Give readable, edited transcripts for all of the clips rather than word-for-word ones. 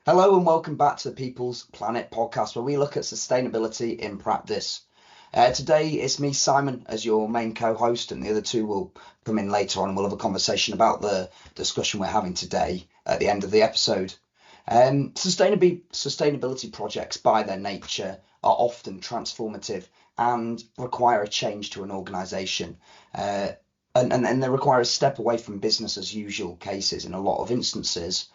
Hello and welcome back to the People's Planet podcast, where we look at sustainability in practice. Today it's me, Simon, as your main co-host, and the other two will come in later on and we'll have a conversation about the discussion we're having today at the end of the episode. Sustainability projects, by their nature, are often transformative and require a change to an organisation. And they require a step away from business as usual cases in a lot of instances.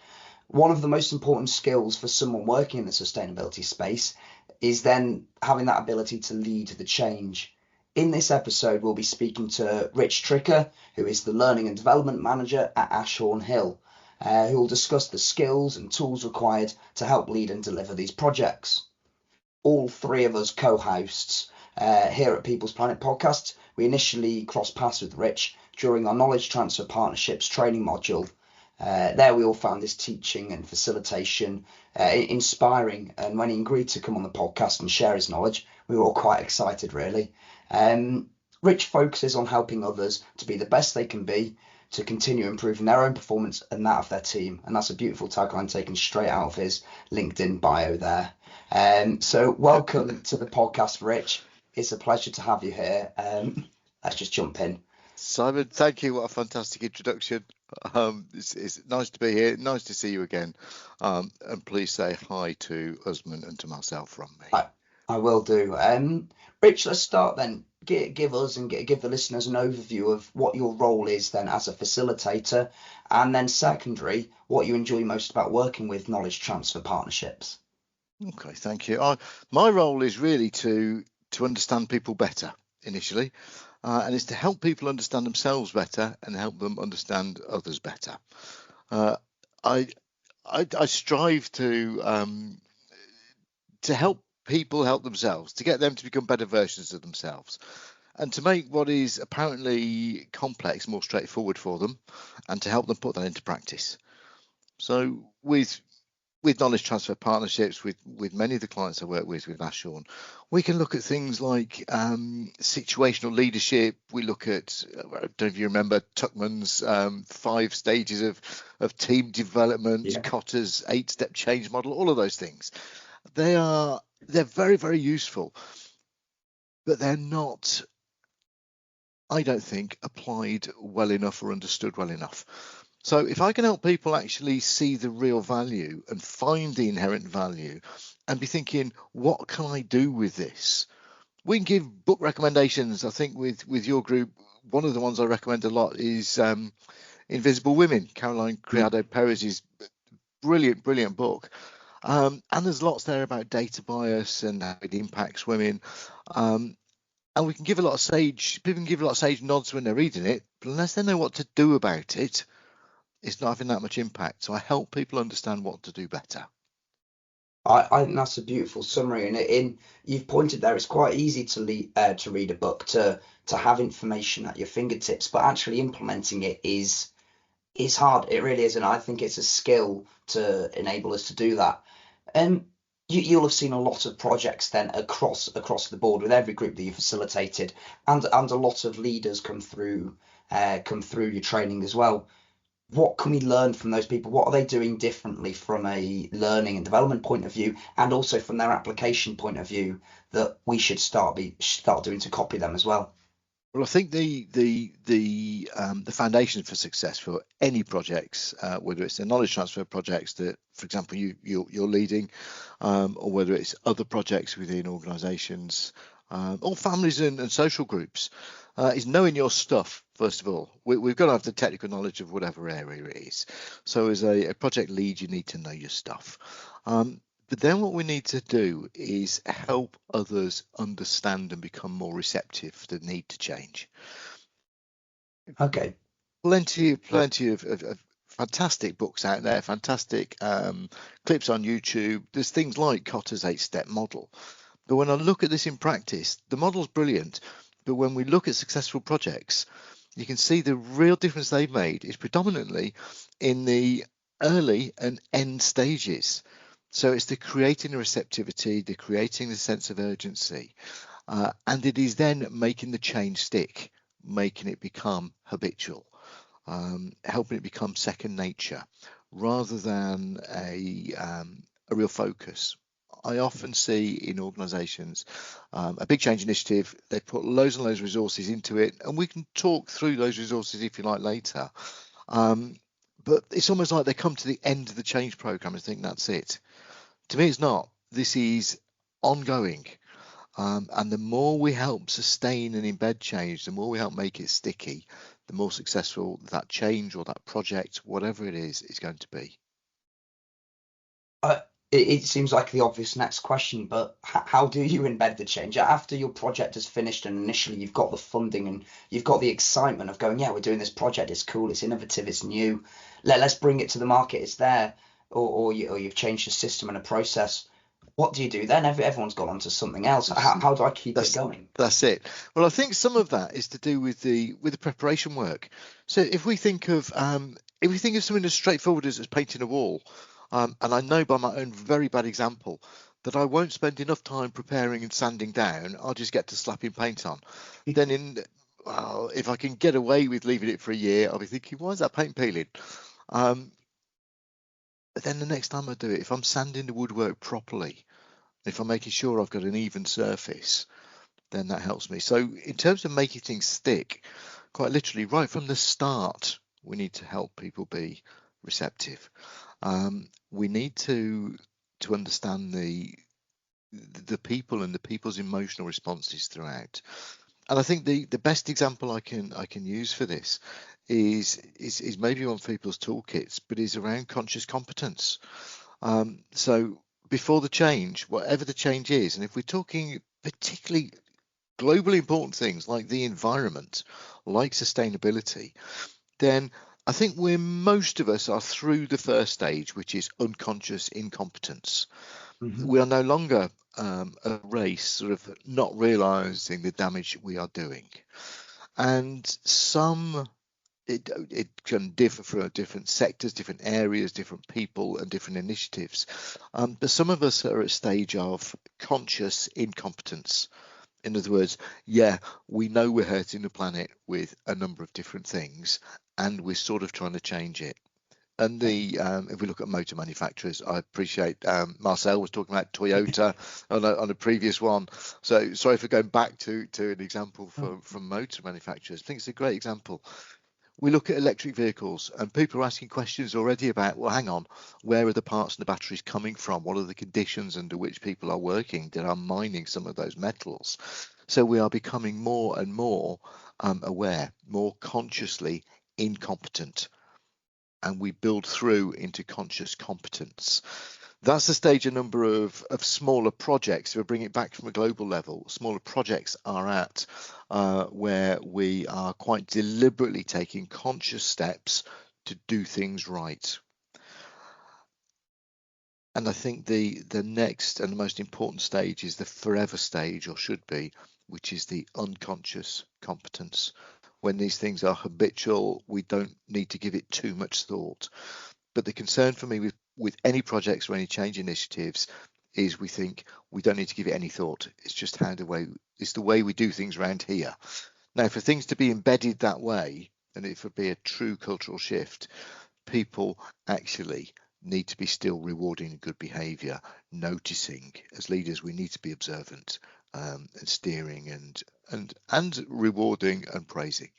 One of the most important skills for someone working in the sustainability space is then having that ability to lead the change. In this episode, we'll be speaking to Rich Tricker, who is the Learning and Development Manager at Ashorne Hill, who will discuss the skills and tools required to help lead and deliver these projects. All three of us co-hosts here at People's Planet podcast, we initially crossed paths with Rich during our knowledge transfer partnerships training module. There we all found his teaching and facilitation inspiring, and when he agreed to come on the podcast and share his knowledge, we were all quite excited, really. Rich focuses on helping others to be the best they can be, to continue improving their own performance and that of their team, and that's a beautiful tagline taken straight out of his LinkedIn bio there. So welcome to the podcast, Rich. It's a pleasure to have you here. Let's just jump in. Simon, thank you. What a fantastic introduction. It's nice to be here. Nice to see you again. And please say hi to Usman and to myself from me. I will do. Rich, let's start then. Give us and give the listeners an overview of what your role is then as a facilitator, and then secondary, what you enjoy most about working with knowledge transfer partnerships. Okay, thank you. My role is really to understand people better initially. And it's to help people understand themselves better and help them understand others better. I strive to help people help themselves, to get them to become better versions of themselves, and to make what is apparently complex more straightforward for them, and to help them put that into practice. So with knowledge transfer partnerships, with many of the clients I work with Ashorne, we can look at things like situational leadership. We look at, I don't know if you remember Tuckman's 5 stages of team development, yeah. Kotter's 8-step change model, all of those things. They're very, very useful, but they're not, I don't think, applied well enough or understood well enough. So if I can help people actually see the real value and find the inherent value and be thinking, what can I do with this? We can give book recommendations. I think with your group, one of the ones I recommend a lot is Invisible Women, Caroline Criado Perez's brilliant book. And there's lots there about data bias and how it impacts women. And we can give a lot of people can give a lot of sage nods when they're reading it, but unless they know what to do about it, it's not having that much impact. So I help people understand what to do better. I think that's a beautiful summary, and you've pointed there, it's quite easy to read a book, to have information at your fingertips, but actually implementing it is hard. It really is, and I think it's a skill to enable us to do that. You'll have seen a lot of projects then across the board with every group that you facilitated, and a lot of leaders come through your training as well. What can we learn from those people? What are they doing differently from a learning and development point of view, and also from their application point of view, that we should start doing to copy them as well? Well, I think the foundation for success for any projects, whether it's the knowledge transfer projects that, for example, you're leading, or whether it's other projects within organisations, or families and social groups, is knowing your stuff. First of all, we've got to have the technical knowledge of whatever area it is. So as a project lead, you need to know your stuff. But then what we need to do is help others understand and become more receptive to the need to change. Okay. Plenty of fantastic books out there, fantastic clips on YouTube. There's things like Kotter's 8-step model. But when I look at this in practice, the model's brilliant. But when we look at successful projects, you can see the real difference they've made is predominantly in the early and end stages. So it's the creating the receptivity, the creating the sense of urgency, and it is then making the change stick, making it become habitual, helping it become second nature, rather than a real focus. I often see in organisations a big change initiative, they put loads and loads of resources into it, and we can talk through those resources if you like later. But it's almost like they come to the end of the change programme and think that's it. To me, it's not. This is ongoing. And the more we help sustain and embed change, the more we help make it sticky, the more successful that change or that project, whatever it is going to be. It seems like the obvious next question, but how do you embed the change after your project is finished and initially you've got the funding and you've got the excitement of going, yeah, we're doing this project, it's cool, it's innovative, it's new, let's bring it to the market, it's there, or you've changed a system and a process. What do you do then? Everyone's gone on to something else. How do I keep it going? That's it. Well, I think some of that is to do with the preparation work. So if we think of something as straightforward as painting a wall, and I know by my own very bad example that I won't spend enough time preparing and sanding down. I'll just get to slapping paint on. Then if I can get away with leaving it for a year, I'll be thinking, why is that paint peeling? But then the next time I do it, if I'm sanding the woodwork properly, if I'm making sure I've got an even surface, then that helps me. So in terms of making things stick, quite literally, right from the start, we need to help people be receptive. We need to understand the people and the people's emotional responses throughout. And I think the best example I can use for this is maybe on people's toolkits, but is around conscious competence. So before the change, whatever the change is, and if we're talking particularly globally important things like the environment, like sustainability, then I think most of us are through the first stage, which is unconscious incompetence. Mm-hmm. We are no longer a race sort of not realizing the damage we are doing. And it can differ for different sectors, different areas, different people and different initiatives. But some of us are at a stage of conscious incompetence. In other words, yeah, we know we're hurting the planet with a number of different things, and we're sort of trying to change it. And if we look at motor manufacturers, I appreciate Marcel was talking about Toyota on a previous one. So sorry for going back to an example from motor manufacturers. I think it's a great example. We look at electric vehicles and people are asking questions already about, well, hang on, where are the parts and the batteries coming from? What are the conditions under which people are working that are mining some of those metals? So we are becoming more and more aware, more consciously incompetent, and we build through into conscious competence. That's the stage a number of smaller projects, if we bring it back from a global level, smaller projects are at where we are quite deliberately taking conscious steps to do things right. And I think the next and the most important stage is the forever stage, or should be, which is the unconscious competence. When these things are habitual, we don't need to give it too much thought. But the concern for me with any projects or any change initiatives is we think we don't need to give it any thought. It's just it's the way we do things around here. Now, for things to be embedded that way, and it would be a true cultural shift, people actually need to be still rewarding good behaviour, noticing. As leaders, we need to be observant and steering and rewarding and praising.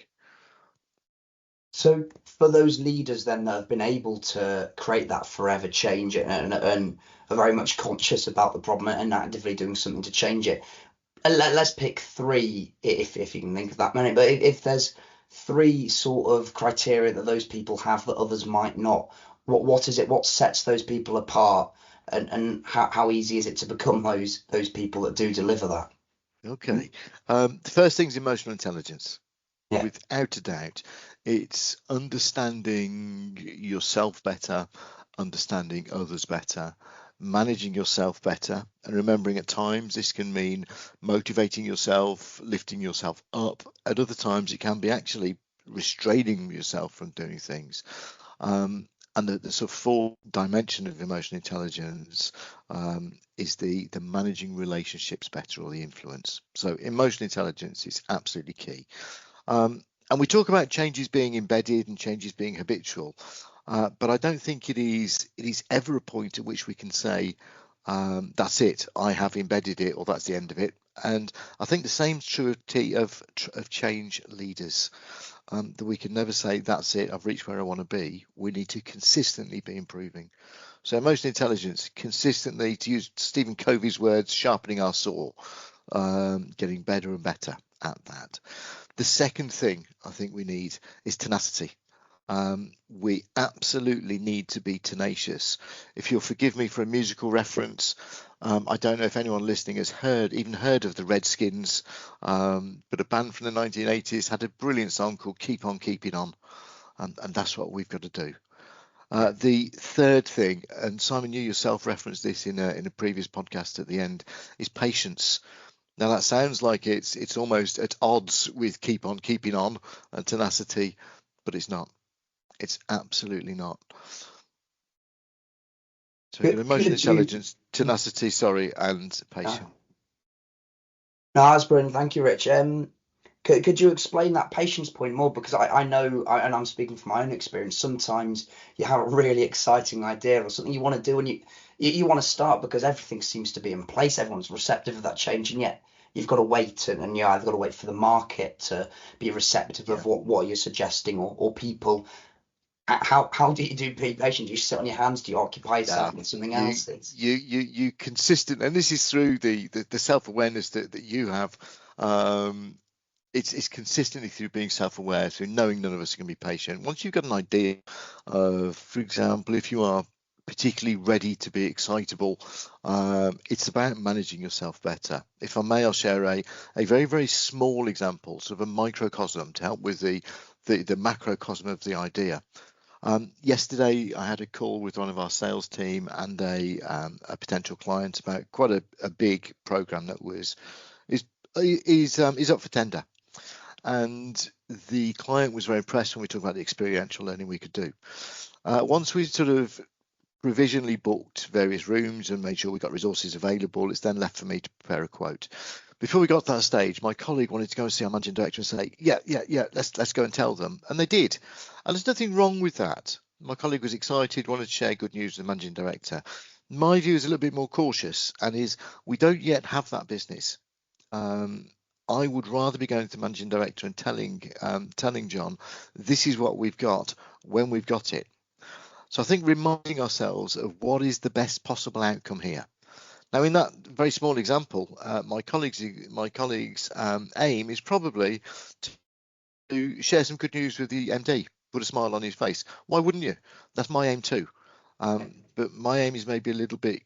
So for those leaders then that have been able to create that forever change and are very much conscious about the problem and actively doing something to change it, let's pick three, if you can think of that many, but if there's three sort of criteria that those people have that others might not, what is it? What sets those people apart, and how easy is it to become those people that do deliver that? Okay. The first thing is emotional intelligence. Yeah. Without a doubt, it's understanding yourself better, understanding others better, managing yourself better, and remembering at times this can mean motivating yourself, lifting yourself up. At other times, it can be actually restraining yourself from doing things. And the sort of full dimension of emotional intelligence is the managing relationships better, or the influence. So emotional intelligence is absolutely key. And we talk about changes being embedded and changes being habitual. But I don't think it is ever a point at which we can say, that's it, I have embedded it, or that's the end of it. And I think the same is true of change leaders, that we can never say, that's it, I've reached where I want to be. We need to consistently be improving. So emotional intelligence, consistently, to use Stephen Covey's words, sharpening our saw, getting better and better at that. The second thing I think we need is tenacity. We absolutely need to be tenacious. If you'll forgive me for a musical reference, I don't know if anyone listening has even heard of the Redskins, but a band from the 1980s had a brilliant song called Keep On Keeping On, and that's what we've got to do. The third thing, and Simon, you yourself referenced this in a previous podcast at the end, is patience. Now that sounds like it's almost at odds with keep on keeping on and tenacity, but it's not. It's absolutely not. So we've got emotional intelligence, tenacity, and patience. No, that's brilliant. Thank you, Rich. Could you explain that patience point more? Because I know, and I'm speaking from my own experience, sometimes you have a really exciting idea or something you want to do, and you want to start because everything seems to be in place, everyone's receptive of that change, and yet you've got to wait, and you either got to wait for the market to be receptive of what you're suggesting, or people. How do you be patient? Do you sit on your hands? Do you occupy yourself with something else? You consistent, and this is through the self-awareness that you have. It's consistently through being self-aware, through knowing none of us are going to be patient. Once you've got an idea of, for example, if you are particularly ready to be excitable, it's about managing yourself better. If I may, I'll share a very, very small example, sort of a microcosm to help with the macrocosm of the idea. Yesterday, I had a call with one of our sales team and a potential client about quite a big program that is up for tender. And the client was very impressed when we talked about the experiential learning we could do. Once we sort of provisionally booked various rooms and made sure we got resources available, it's then left for me to prepare a quote. Before we got to that stage, my colleague wanted to go and see our managing director and say, yeah, let's go and tell them. And they did. And there's nothing wrong with that. My colleague was excited, wanted to share good news with the managing director. My view is a little bit more cautious, and is we don't yet have that business. I would rather be going to the managing director and telling John, this is what we've got when we've got it. So I think reminding ourselves of what is the best possible outcome here. Now, in that very small example, my colleague's aim is probably to share some good news with the MD, put a smile on his face. Why wouldn't you? That's my aim too. But my aim is maybe a little bit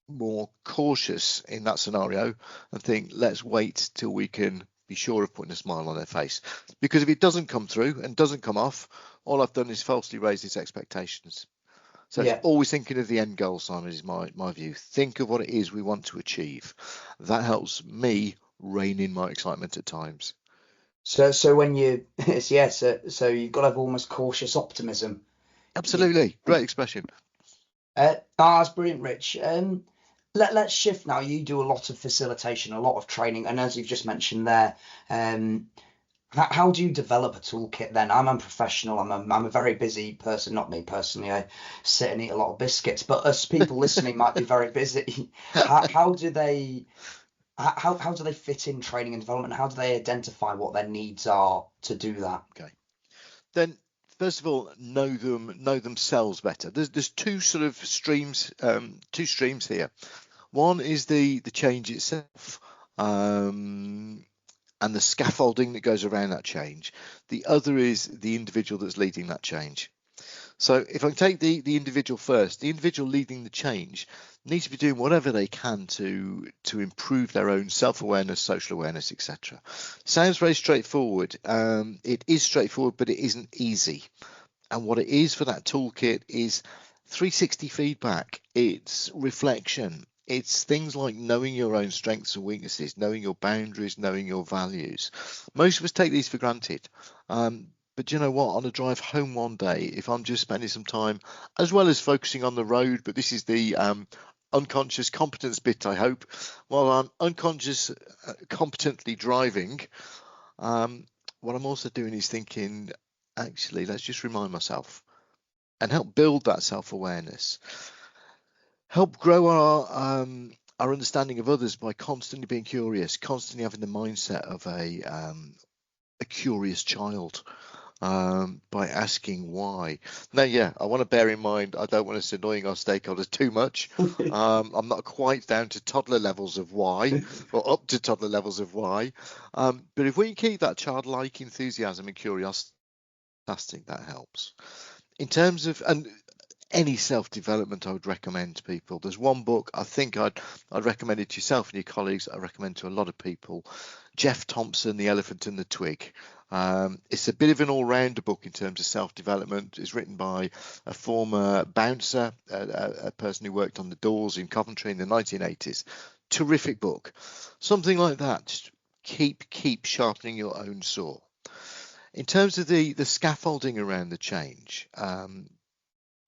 more cautious in that scenario and think, let's wait till we can be sure of putting a smile on their face. Because if it doesn't come through and doesn't come off, all I've done is falsely raise its expectations. So it's always thinking of the end goal, Simon, is my view. Think of what it is we want to achieve. That helps me rein in my excitement at times. So when you so you've got to have almost cautious optimism. Absolutely, great expression. That's brilliant, Rich. Let's shift now. You do a lot of facilitation, a lot of training, and as you've just mentioned there, how do you develop a toolkit then? I'm a professional. I'm a very busy person. Not me personally. I sit and eat a lot of biscuits. But us people listening might be very busy. How do they fit in training and development? How do they identify what their needs are to do that? Okay. Then first of all, know themselves better. There's two sort of streams, two streams here. One is the change itself. And the scaffolding that goes around that change. The other is the individual that's leading that change. So if I take the individual first, the individual leading the change needs to be doing whatever they can to improve their own self-awareness, social awareness, etc. Sounds very straightforward. It is straightforward, but it isn't easy. And what it is for that toolkit is 360 feedback. It's reflection. It's things like knowing your own strengths and weaknesses, knowing your boundaries, knowing your values. Most of us take these for granted. But you know what? On a drive home one day, if I'm just spending some time, as well as focusing on the road, but this is the unconscious competence bit, I hope, while I'm unconscious competently driving, what I'm also doing is thinking, actually, let's just remind myself, and help build that self-awareness. Help grow our understanding of others by constantly being curious, constantly having the mindset of a curious child, by asking why. Now, yeah, I want to bear in mind, I don't want us annoying our stakeholders too much. I'm not quite down to toddler levels of why, or up to toddler levels of why. But if we can keep that childlike enthusiasm and curiosity, that helps. In terms of, and any self-development I would recommend to people. There's one book I think I'd recommend it to yourself and your colleagues. I recommend to a lot of people. Jeff Thompson, The Elephant and the Twig. It's a bit of an all-rounder book in terms of self-development. It's written by a former bouncer, a person who worked on the doors in Coventry in the 1980s. Terrific book. Something like that. Just keep sharpening your own saw. In terms of the scaffolding around the change,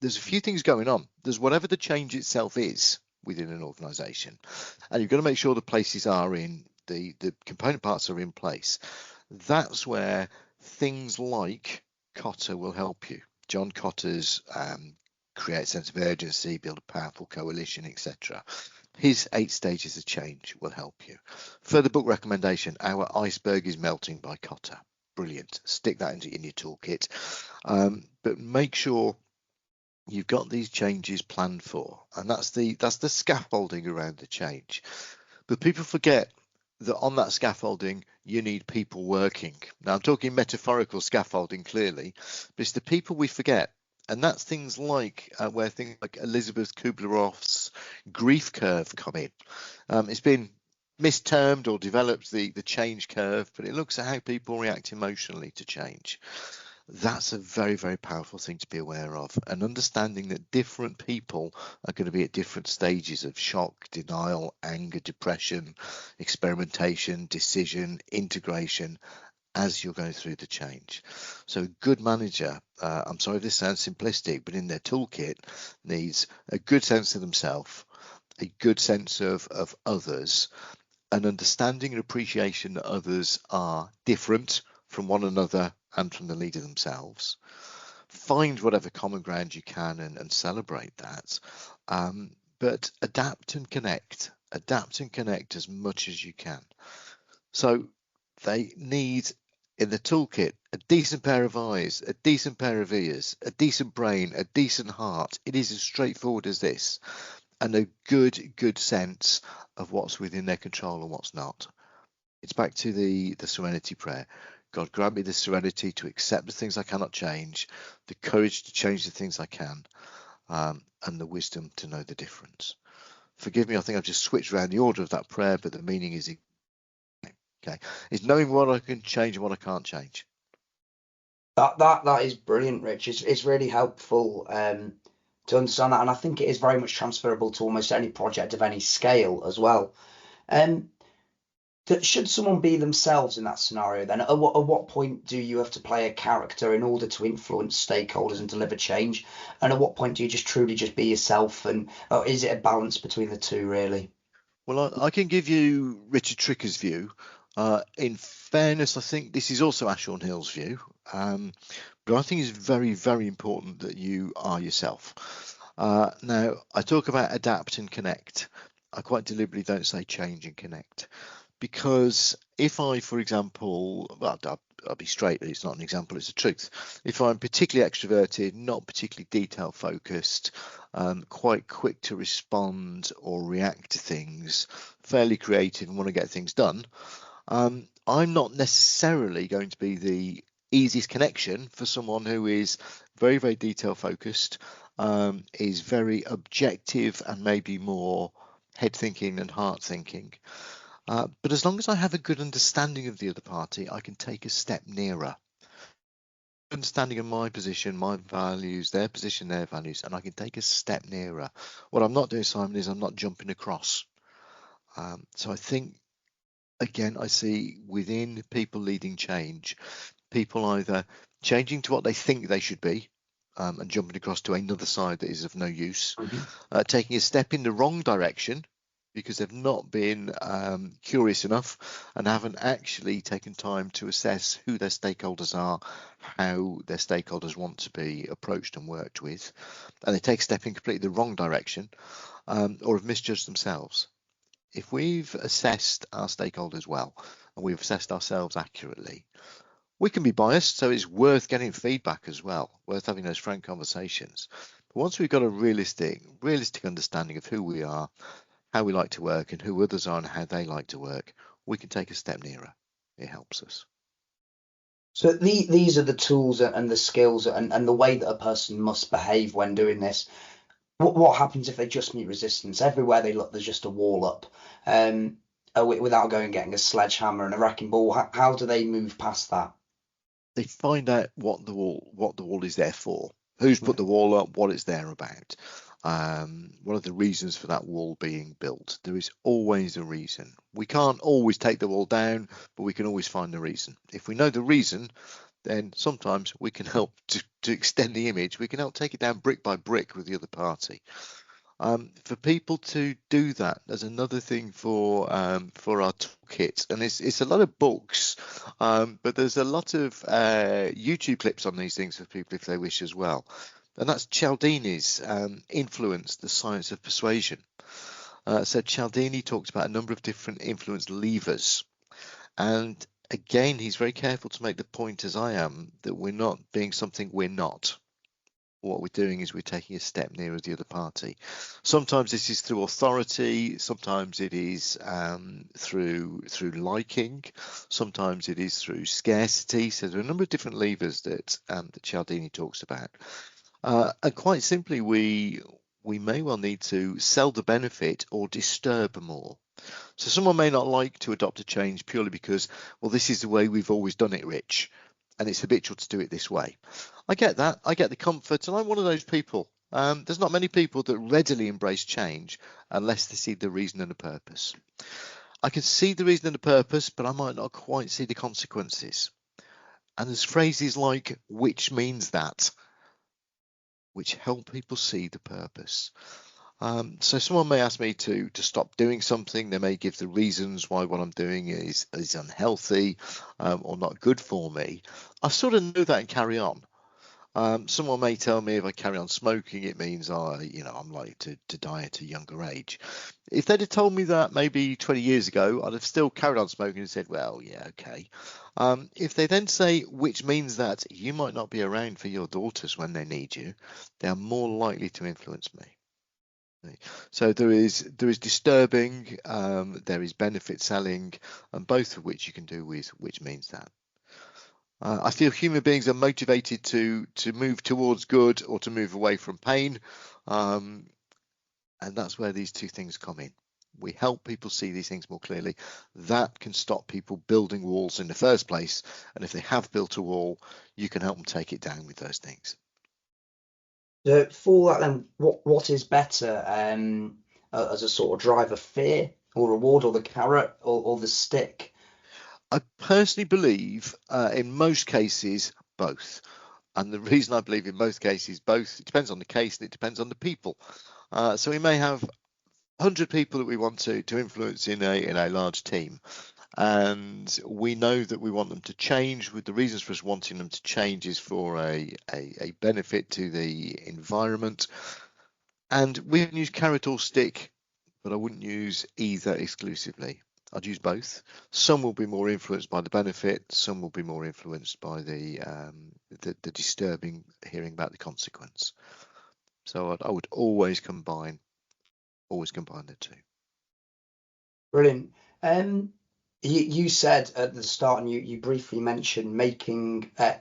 there's a few things going on. There's whatever the change itself is within an organisation, and you've got to make sure the places are in, the component parts are in place. That's where things like Kotter will help you. John Kotter's create a sense of urgency, build a powerful coalition, etc. His 8 stages of change will help you. Further book recommendation, Our Iceberg is Melting by Kotter. Brilliant. Stick that in your toolkit. But make sure you've got these changes planned for, and that's the scaffolding around the change. But people forget that on that scaffolding you need people working. Now I'm talking metaphorical scaffolding clearly, but it's the people we forget, and that's things like where things like Elizabeth Kubler-Ross's grief curve come in. It's been mistermed or developed the change curve, but it looks at how people react emotionally to change. That's a very, very powerful thing to be aware of, and understanding that different people are going to be at different stages of shock, denial, anger, depression, experimentation, decision, integration as you're going through the change. So a good manager, I'm sorry if this sounds simplistic, but in their toolkit needs a good sense of themselves, a good sense of others, an understanding and appreciation that others are different from one another and from the leader themselves. Find whatever common ground you can and celebrate that. But adapt and connect as much as you can. So they need in the toolkit a decent pair of eyes, a decent pair of ears, a decent brain, a decent heart. It is as straightforward as this, and a good sense of what's within their control and what's not. It's back to the serenity prayer. God, grant me the serenity to accept the things I cannot change, the courage to change the things I can, and the wisdom to know the difference. Forgive me, I think I've just switched around the order of that prayer, but the meaning is okay. It's knowing what I can change and what I can't change. That is brilliant, Rich. It's really helpful to understand that, and I think it is very much transferable to almost any project of any scale as well. Should someone be themselves in that scenario, then at what point do you have to play a character in order to influence stakeholders and deliver change? And at what point do you just truly just be yourself? And is it a balance between the two, really? Well, I can give you Richard Tricker's view. In fairness, I think this is also Ashorne Hill's view, but I think it's very, very important that you are yourself. Now, I talk about adapt and connect. I quite deliberately don't say change and connect, because if I, for example, well, I'll be straight, it's not an example, it's the truth. If I'm particularly extroverted, not particularly detail focused, quite quick to respond or react to things, fairly creative and want to get things done, I'm not necessarily going to be the easiest connection for someone who is very, very detail focused, is very objective and maybe more head thinking than heart thinking. But as long as I have a good understanding of the other party, I can take a step nearer. Understanding of my position, my values, their position, their values, and I can take a step nearer. What I'm not doing, Simon, is I'm not jumping across. So I think, again, I see within people leading change, people either changing to what they think they should be, and jumping across to another side that is of no use, taking a step in the wrong direction, because they've not been curious enough and haven't actually taken time to assess who their stakeholders are, how their stakeholders want to be approached and worked with, and they take a step in completely the wrong direction, or have misjudged themselves. If we've assessed our stakeholders well and we've assessed ourselves accurately, we can be biased, so it's worth getting feedback as well, worth having those frank conversations. But once we've got a realistic understanding of who we are, how we like to work, and who others are and how they like to work, we can take a step nearer. It helps us. So these are the tools and the skills and the way that a person must behave when doing this. What happens if they just meet resistance? Everywhere they look, there's just a wall up. Without going and getting a sledgehammer and a wrecking ball, how do they move past that? They find out what the wall is there for, who's put the wall up, what it's there about. What are the reasons for that wall being built? There is always a reason. We can't always take the wall down, but we can always find the reason. If we know the reason, then sometimes we can help to extend the image. We can help take it down brick by brick with the other party. For people to do that, there's another thing for our toolkit, and it's a lot of books, but there's a lot of YouTube clips on these things for people if they wish as well. And that's Cialdini's Influence, the Science of Persuasion. So Cialdini talks about a number of different influence levers, and again, he's very careful to make the point, as I am, that we're not being something we're not. What we're doing is we're taking a step nearer the other party. Sometimes this is through authority, sometimes it is through liking, sometimes it is through scarcity. So there are a number of different levers that Cialdini talks about. And quite simply, we may well need to sell the benefit or disturb more. So someone may not like to adopt a change purely because, well, this is the way we've always done it, Rich, and it's habitual to do it this way. I get that. I get the comfort, and I'm one of those people. There's not many people that readily embrace change unless they see the reason and the purpose. I can see the reason and the purpose, but I might not quite see the consequences. And there's phrases like, which means that, which help people see the purpose. So someone may ask me to stop doing something. They may give the reasons why what I'm doing is unhealthy or not good for me. I sort of know that and carry on. Someone may tell me if I carry on smoking, it means I'm likely to die at a younger age. If they'd have told me that maybe 20 years ago, I'd have still carried on smoking and said, well, yeah, okay. If they then say, which means that you might not be around for your daughters when they need you, they are more likely to influence me. So there is disturbing, there is benefit selling, and both of which you can do with which means that. I feel human beings are motivated to move towards good or to move away from pain, and that's where these two things come in. We help people see these things more clearly. That can stop people building walls in the first place, and if they have built a wall, you can help them take it down with those things. So for that, then, what is better as a sort of driver, fear or reward, or the carrot or the stick? I personally believe in most cases both. And the reason I believe in most cases both, it depends on the case and it depends on the people. So we may have 100 people that we want to influence in a large team. And we know that we want them to change. With the reasons for us wanting them to change is for a benefit to the environment. And we can use carrot or stick, but I wouldn't use either exclusively. I'd use both. Some will be more influenced by the benefit. Some will be more influenced by the disturbing hearing about the consequence. So I would always combine the two. Brilliant. You said at the start, and you briefly mentioned making a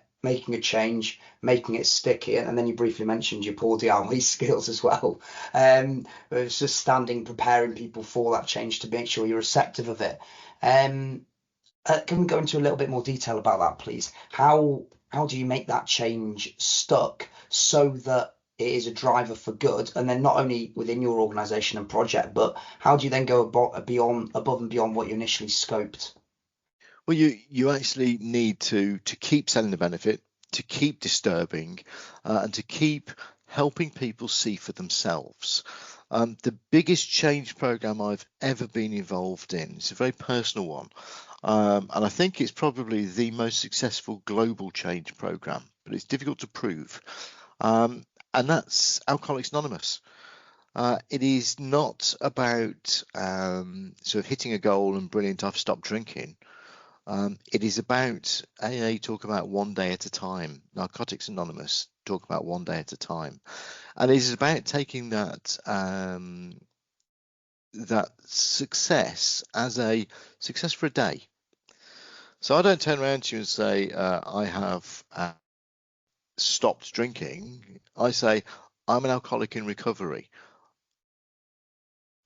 change, making it sticky, and then you briefly mentioned your Paul Diallo skills as well. It's just preparing people for that change to make sure you're receptive of it. Can we go into a little bit more detail about that, please? How do you make that change stuck so that it is a driver for good, and then not only within your organization and project, but how do you then go above and beyond what you initially scoped? Well, you actually need to keep selling the benefit, to keep disturbing, and to keep helping people see for themselves. The biggest change program I've ever been involved in, it's a very personal one, and I think it's probably the most successful global change program, but it's difficult to prove, and that's Alcoholics Anonymous. It is not about sort of hitting a goal and brilliant, I've stopped drinking. It is about AA talk about one day at a time. Narcotics Anonymous talk about one day at a time, and it is about taking that that success as a success for a day. So I don't turn around to you and say I have stopped drinking. I say I'm an alcoholic in recovery.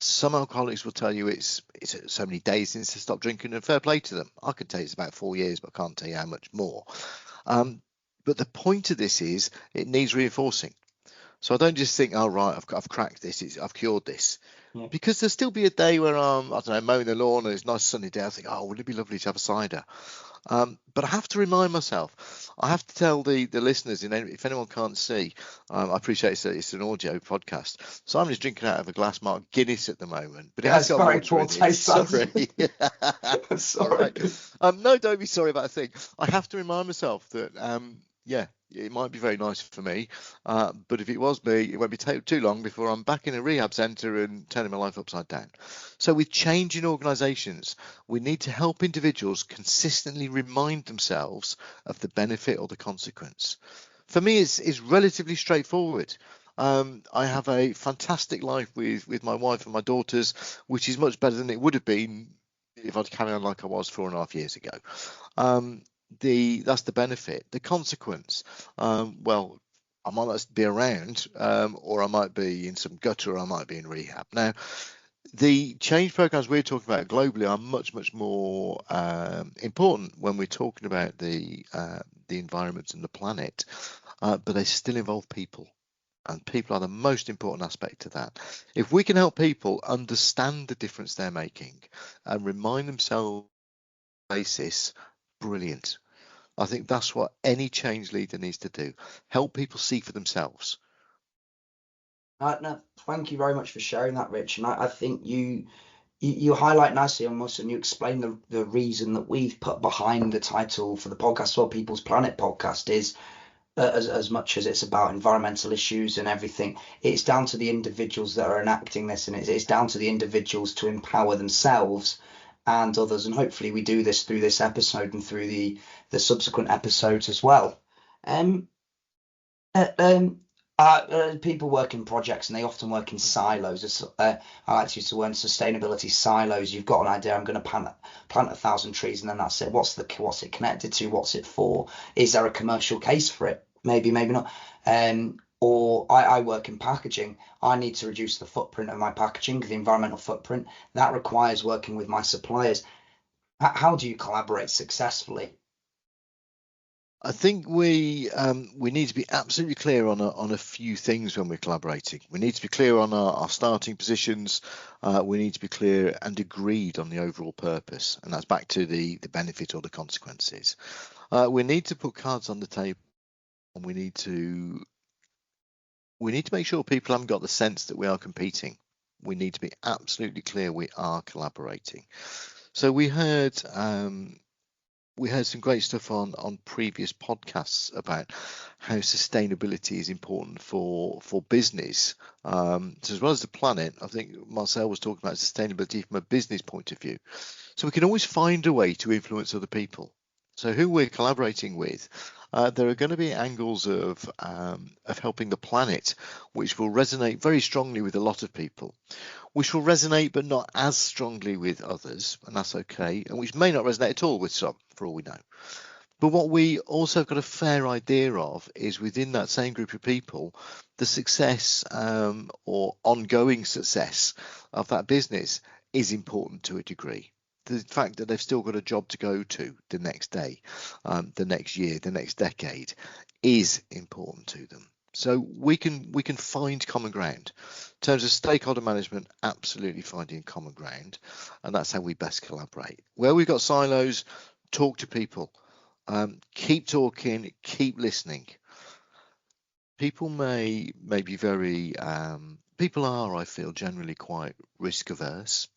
Some alcoholics will tell you it's so many days since they stopped drinking, and fair play to them. I could tell you it's about 4 years, but I can't tell you how much more. But the point of this is it needs reinforcing. So I don't just think, oh right, I've cracked this, I've cured this. Yeah. Because there'll still be a day where I'm, I don't know, mowing the lawn and it's a nice sunny day. I think, oh, wouldn't it be lovely to have a cider? But I have to remind myself, I have to tell the listeners, if anyone can't see, I appreciate it's an audio podcast. So I'm just drinking out of a glass marked Guinness at the moment, but it has got water in it. Sorry. Sorry. Right. No, don't be sorry about a thing. I have to remind myself that, yeah, it might be very nice for me, but if it was me, it won't be too long before I'm back in a rehab centre and turning my life upside down. So with change in organisations, we need to help individuals consistently remind themselves of the benefit or the consequence. For me, it's relatively straightforward. I have a fantastic life with my wife and my daughters, which is much better than it would have been if I'd carried on like I was 4.5 years ago. That's the benefit. The consequence, well, I might not be around, or I might be in some gutter, or I might be in rehab. Now, the change programs we're talking about globally are much more important when we're talking about the environment and the planet, but they still involve people. And people are the most important aspect to that. If we can help people understand the difference they're making and remind themselves basis, brilliant. I think that's what any change leader needs to do. Help people see for themselves. No, thank you very much for sharing that, Rich. And I think you highlight nicely almost, and you explain the reason that we've put behind the title for the podcast, well, People's Planet podcast, is as much as it's about environmental issues and everything, it's down to the individuals that are enacting this, and it's down to the individuals to empower themselves and others. And hopefully we do this through this episode and through the subsequent episodes as well. People work in projects and they often work in silos. I like to use the word sustainability silos. You've got an idea, I'm going to plant 1,000 trees, and then that's it. What's it connected to? What's it for? Is there a commercial case for it? Maybe not. Or I work in packaging. I need to reduce the footprint of my packaging, the environmental footprint. That requires working with my suppliers. How do you collaborate successfully? I think we need to be absolutely clear on a few things when we're collaborating. We need to be clear on our starting positions. We need to be clear and agreed on the overall purpose, and that's back to the benefit or the consequences. We need to put cards on the table, and we need to make sure people haven't got the sense that we are competing. We need to be absolutely clear we are collaborating. So we heard some great stuff on previous podcasts about how sustainability is important for business. So as well as the planet, I think Marcel was talking about sustainability from a business point of view. So we can always find a way to influence other people. So who we're collaborating with, there are going to be angles of helping the planet, which will resonate very strongly with a lot of people, which will resonate but not as strongly with others, and that's okay, and which may not resonate at all with some, for all we know. But what we also have got a fair idea of is within that same group of people, the success or ongoing success of that business is important to a degree. The fact that they've still got a job to go to the next day, the next year, the next decade is important to them. So we can find common ground. In terms of stakeholder management, absolutely finding common ground, and that's how we best collaborate. Where we've got silos, talk to people, keep talking, keep listening. People may be very people are, I feel, generally quite risk averse.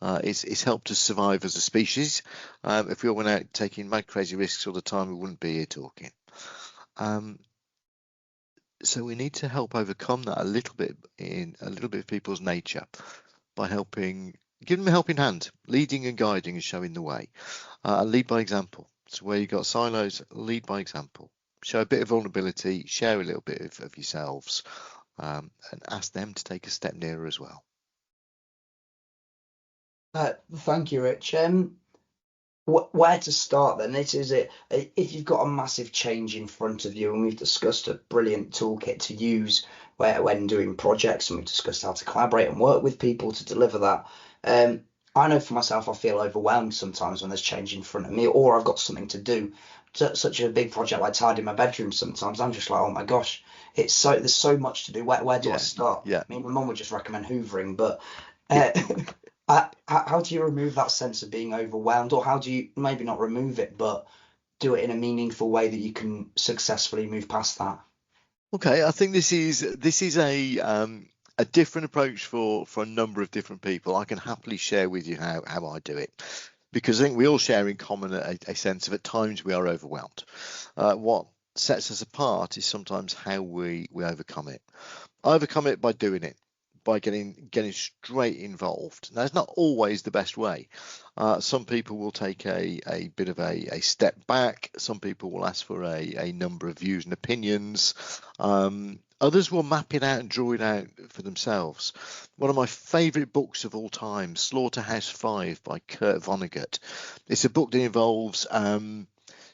It's helped us survive as a species. If we all went out taking mad crazy risks all the time, we wouldn't be here talking. So we need to help overcome that a little bit of people's nature by giving them a helping hand, leading and guiding and showing the way. Lead by example. So where you've got silos, lead by example. Show a bit of vulnerability, share a little bit of yourselves, and ask them to take a step nearer as well. Thank you, Rich. Where to start then? If you've got a massive change in front of you, and we've discussed a brilliant toolkit to use when doing projects, and we've discussed how to collaborate and work with people to deliver that. I know for myself, I feel overwhelmed sometimes when there's change in front of me, or I've got something to do. Such a big project like tidying my bedroom. Sometimes I'm just like, oh my gosh, there's so much to do. Where do I start? Yeah. I mean, my mum would just recommend hoovering, but. How do you remove that sense of being overwhelmed, or how do you maybe not remove it, but do it in a meaningful way that you can successfully move past that? Okay, I think this is a different approach for a number of different people. I can happily share with you how I do it, because I think we all share in common a sense of at times we are overwhelmed. What sets us apart is sometimes how we overcome it. I overcome it by doing it, by getting straight involved. Now, it's not always the best way. Some people will take a bit of a step back. Some people will ask for a number of views and opinions. Others will map it out and draw it out for themselves. One of my favourite books of all time, Slaughterhouse-Five by Kurt Vonnegut. It's a book that involves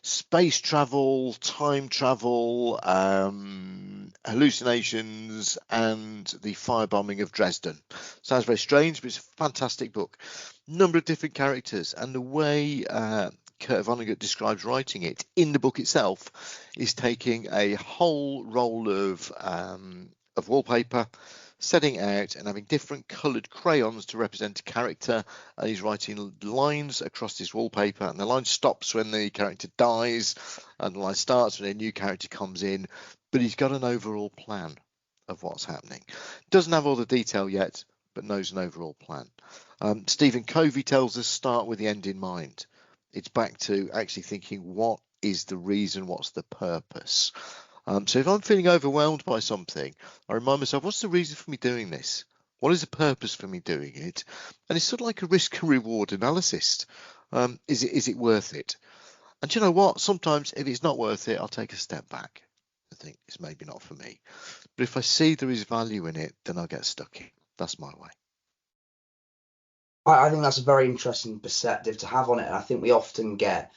space travel, time travel, hallucinations, and the firebombing of Dresden. Sounds very strange, but it's a fantastic book. Number of different characters, and the way Kurt Vonnegut describes writing it in the book itself is taking a whole roll of wallpaper, setting out and having different coloured crayons to represent a character, and he's writing lines across this wallpaper, and the line stops when the character dies and the line starts when a new character comes in, but he's got an overall plan of what's happening. Doesn't have all the detail yet, but knows an overall plan. Stephen Covey tells us start with the end in mind. It's back to actually thinking, what is the reason, what's the purpose? So if I'm feeling overwhelmed by something, I remind myself, what's the reason for me doing this? What is the purpose for me doing it? And it's sort of like a risk and reward analysis. Is it worth it? And you know what? Sometimes if it's not worth it, I'll take a step back. I think it's maybe not for me. But if I see there is value in it, then I'll get stuck in. That's my way. I think that's a very interesting perspective to have on it, and I think we often get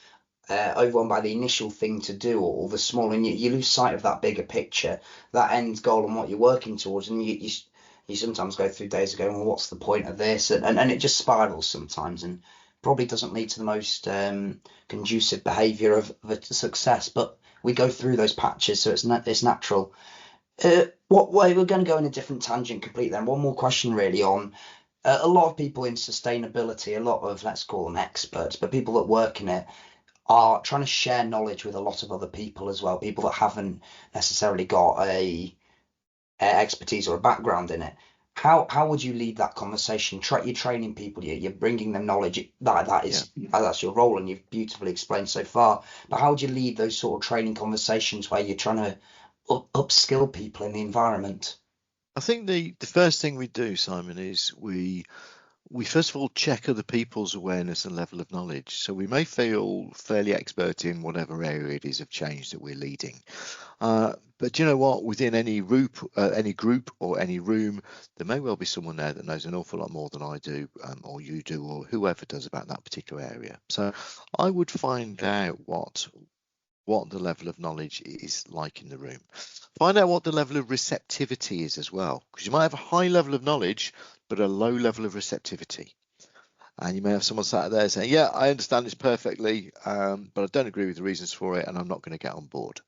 overwhelmed by the initial thing to do, or the small, and you lose sight of that bigger picture, that end goal, and what you're working towards, and you sometimes go through days of going, well, what's the point of this, and it just spirals sometimes, and probably doesn't lead to the most conducive behaviour of a success, but we go through those patches, so it's natural. What way we're going to go in a different tangent completely then. One more question really on a lot of people in sustainability, a lot of, let's call them experts, but people that work in it are trying to share knowledge with a lot of other people as well, people that haven't necessarily got a expertise or a background in it. How would you lead that conversation? You're training people, you're bringing them knowledge. That's your role, and you've beautifully explained so far. But how would you lead those sort of training conversations where you're trying to upskill people in the environment? I think the first thing we do, Simon, is we first of all check other people's awareness and level of knowledge. So we may feel fairly expert in whatever area it is of change that we're leading. But you know what? Within any group or any room, there may well be someone there that knows an awful lot more than I do, or you do, or whoever does about that particular area. So I would find out what the level of knowledge is like in the room. Find out what the level of receptivity is as well, because you might have a high level of knowledge, but a low level of receptivity. And you may have someone sat there saying, yeah, I understand this perfectly, but I don't agree with the reasons for it, and I'm not going to get on board.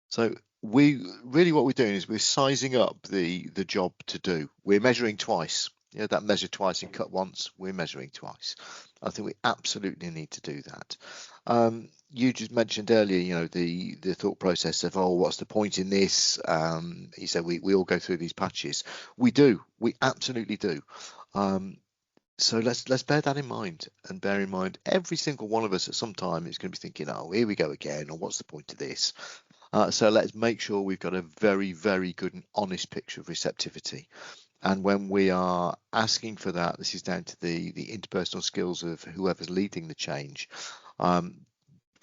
So what we're doing is we're sizing up the job to do. We're measuring twice. Yeah, that measure twice and cut once. We're measuring twice. I think we absolutely need to do that. you just mentioned earlier, the thought process of, oh, what's the point in this? You said we all go through these patches. We do. We absolutely do. So let's bear that in mind, and bear in mind every single one of us at some time is going to be thinking, oh, here we go again, or what's the point of this? So let's make sure we've got a very, very good and honest picture of receptivity. And when we are asking for that, this is down to the interpersonal skills of whoever's leading the change.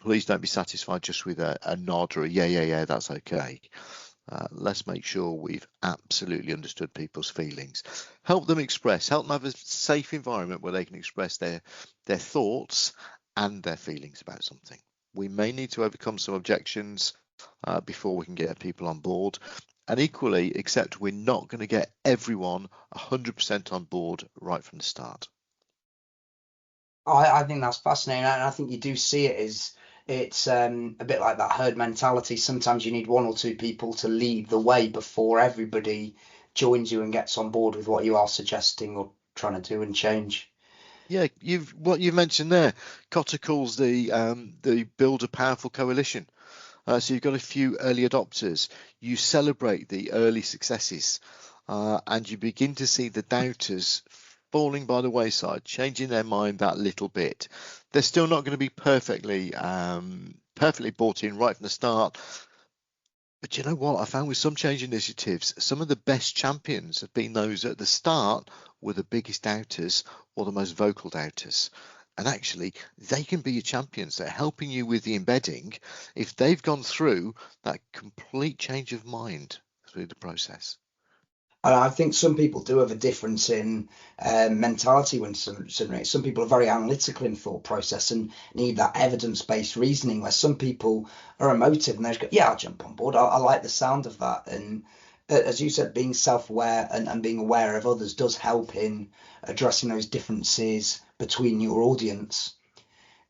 Please don't be satisfied just with a nod or a yeah, that's okay. Let's make sure we've absolutely understood people's feelings. Help them have a safe environment where they can express their thoughts and their feelings about something. We may need to overcome some objections before we can get people on board. And equally, except we're not going to get everyone 100% on board right from the start. I think that's fascinating, and I think you do see it as it's a bit like that herd mentality. Sometimes you need one or two people to lead the way before everybody joins you and gets on board with what you are suggesting or trying to do and change. Yeah, what you've mentioned there, Kotter calls the build a powerful coalition. So you've got a few early adopters. You celebrate the early successes, and you begin to see the doubters falling by the wayside, changing their mind that little bit. They're still not going to be perfectly bought in right from the start. But you know what? I found with some change initiatives, some of the best champions have been those at the start were the biggest doubters or the most vocal doubters. And actually, they can be your champions. They're helping you with the embedding if they've gone through that complete change of mind through the process. And I think some people do have a difference in mentality when some people are very analytical in thought process and need that evidence-based reasoning, where some people are emotive and they just go, yeah, I'll jump on board. I like the sound of that. And as you said, being self-aware and being aware of others does help in addressing those differences between your audience.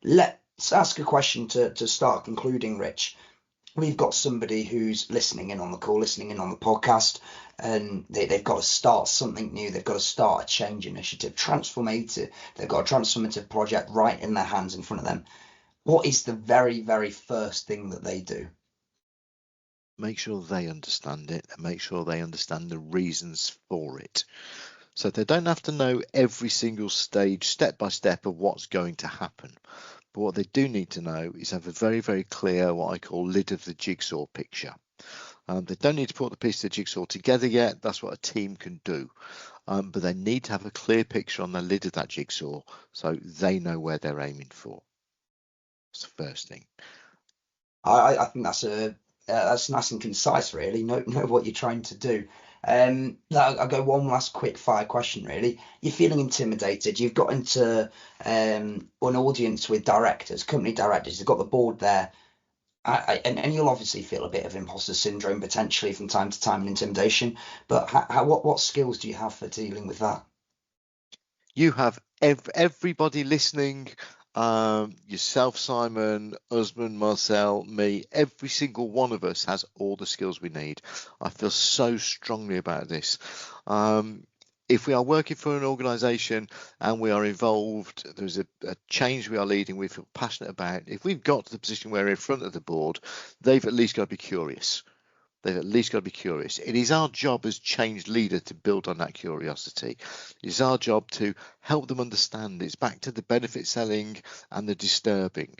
Let's ask a question to start concluding, Rich. We've got somebody who's listening in on the call, listening in on the podcast, and they've got to start something new. They've got to start a change initiative, transformative. They've got a transformative project right in their hands in front of them. What is the very, very first thing that they do? Make sure they understand it and make sure they understand the reasons for it. So they don't have to know every single stage, step by step, of what's going to happen. But what they do need to know is have a very, very clear, what I call lid of the jigsaw picture. They don't need to put the piece of the jigsaw together yet. That's what a team can do. But they need to have a clear picture on the lid of that jigsaw so they know where they're aiming for. That's the first thing. I think that's nice and concise, really. Know what you're trying to do. I'll go one last quick fire question, really. You're feeling intimidated. You've got into an audience with directors, company directors. You've got the board there. And you'll obviously feel a bit of imposter syndrome potentially from time to time and intimidation. But what skills do you have for dealing with that? You have everybody listening, yourself, Simon, husband, Marcel, me, every single one of us has all the skills we need. I feel so strongly about this. If we are working for an organisation and we are involved, there's a change we are leading, we feel passionate about. If we've got to the position where we're in front of the board, they've at least got to be curious. They've at least got to be curious. It is our job as change leader to build on that curiosity. It's our job to help them understand. It's back to the benefit selling and the disturbing.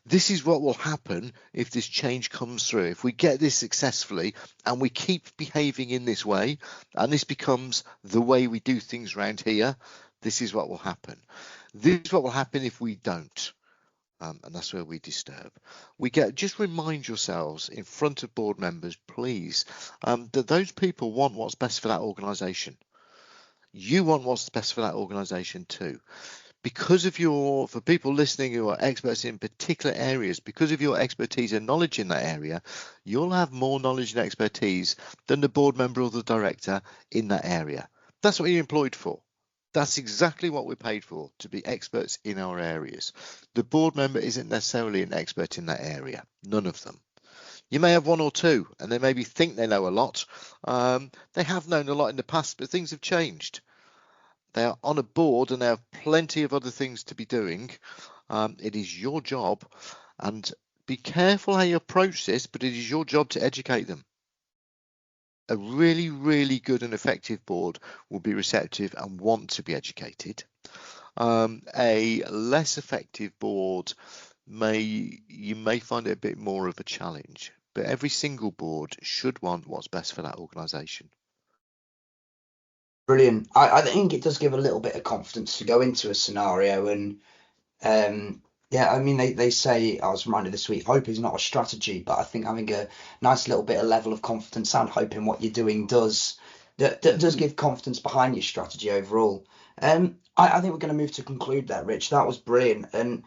This is what will happen if this change comes through. If we get this successfully and we keep behaving in this way, and this becomes the way we do things around here, this is what will happen. This is what will happen if we don't. And that's where we disturb. Just remind yourselves in front of board members, please, that those people want what's best for that organisation. You want what's best for that organisation too. For people listening who are experts in particular areas, because of your expertise and knowledge in that area, you'll have more knowledge and expertise than the board member or the director in that area. That's what you're employed for. That's exactly what we're paid for, to be experts in our areas. The board member isn't necessarily an expert in that area, none of them. You may have one or two, and they maybe think they know a lot. They have known a lot in the past, but things have changed. They are on a board and they have plenty of other things to be doing. It is your job And be careful how you approach this, but it is your job to educate them. A really, really good and effective board will be receptive and want to be educated. A less effective board you may find it a bit more of a challenge, but every single board should want what's best for that organisation. Brilliant. I think it does give a little bit of confidence to go into a scenario. And yeah, I mean, they say, I was reminded this week, hope is not a strategy, but I think having a nice little bit of level of confidence and hope in what you're doing does give confidence behind your strategy overall. I think we're going to move to conclude there, Rich. That was brilliant. And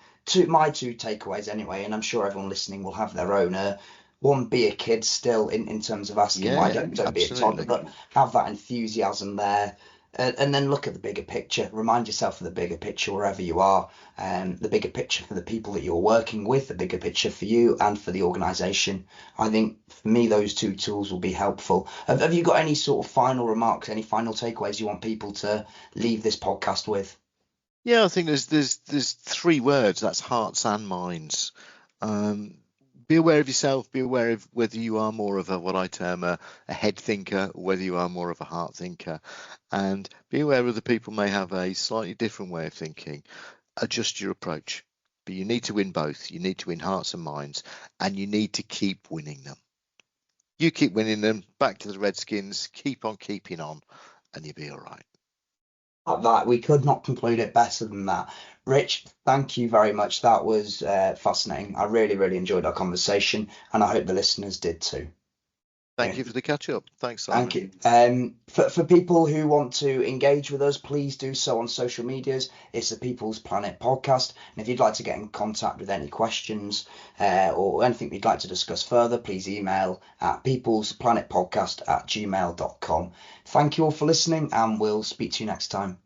my two takeaways anyway, and I'm sure everyone listening will have their own. One, be a kid still in terms of asking why don't be a toddler, but have that enthusiasm there. And then look at the bigger picture. Remind yourself of the bigger picture wherever you are, the bigger picture for the people that you're working with, the bigger picture for you and for the organisation. I think for me, those two tools will be helpful. Have you got any sort of final remarks, any final takeaways you want people to leave this podcast with? Yeah, I think there's three words. That's hearts and minds. Be aware of yourself. Be aware of whether you are more of what I term a head thinker, or whether you are more of a heart thinker, and be aware other people may have a slightly different way of thinking. Adjust your approach, but you need to win both. You need to win hearts and minds, and you need to keep winning them. You keep winning them. Back to the Redskins. Keep on keeping on, and you'll be all right. That we could not conclude it better than that. Rich, thank you very much. That was fascinating. I really, really enjoyed our conversation, and I hope the listeners did too. Thank you for the catch up. Thanks, Simon. Thank you. For people who want to engage with us, please do so on social medias. It's the People's Planet podcast. And if you'd like to get in contact with any questions or anything you'd like to discuss further, please email at peoplesplanetpodcast@gmail.com. Thank you all for listening, and we'll speak to you next time.